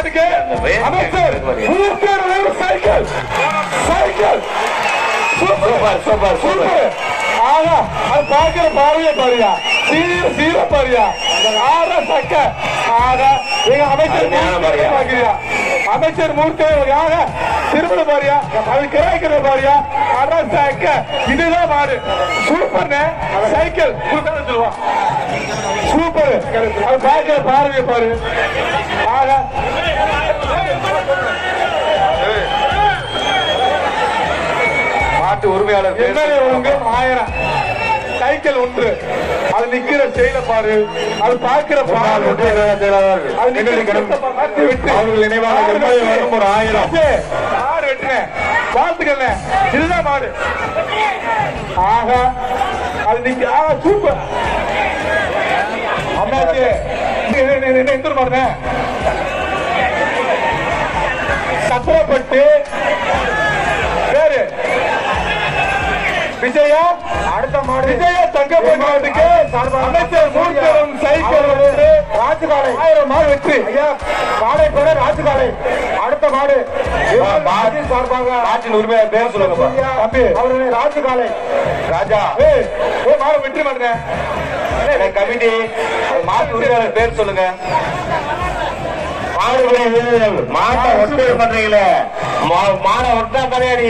மாட்டுக்கு அமைச்சர் cycle cycle super super super. ஆகா அது பாக்குற பார்வையே பாரியா, சீர பாரியா, ஆற சக்க. ஆகா எங்க அமைச்சர் பாக்குறியா, அமைச்சர் மூர்த்தியாக திருமண பாரியா, அது கிராய்க்கிற பாரியா, அற சக்க. இதுதான் மாடு. சூப்பர் சைக்கிள் சொல்லுவா, சூப்பர். அது பாக்குற பார்வையை பாரு. ஆகா மாட்டு உரிமையாளர் ஆயிரம் சைக்கிள் ஒன்று. அது நிக்கிற செயல பாரு, அது பார்க்கிற அவர்கள் நினைவாக ஒரு 1000 மாடு வெட்டினேன் பார்த்துக்கல. இதுதான் மாடு. ஆகா அது நிக்க. ஆகா சூப்பர். அம்மாச்சு எந்த மாடுன சத்திரப்பட்டு பேரு விஜயா. அடுத்த மாடு விஜயா தங்கப்பட்டு அமைச்சர் மூர்த்தம் சைக்கிள் ராஜுகாலை 1000 மாடு வெற்றி. ஐயா மாடை பேர ராஜுகாலை. அடுத்த மாடு சார்பாக நாட்டின் உரிமையாளர் பேர் சொல்லுங்க தம்பி. அவருடைய ராஜுகாலை ராஜா மாடு வெற்றி மாட்டேன் கமிட்டி மாட்டு உரிமையாளர் பேர் சொல்லுங்க. மாடு மாட்டை ஒட்டு பண்றீங்களே, மாடை ஒட்டா கிடையாது.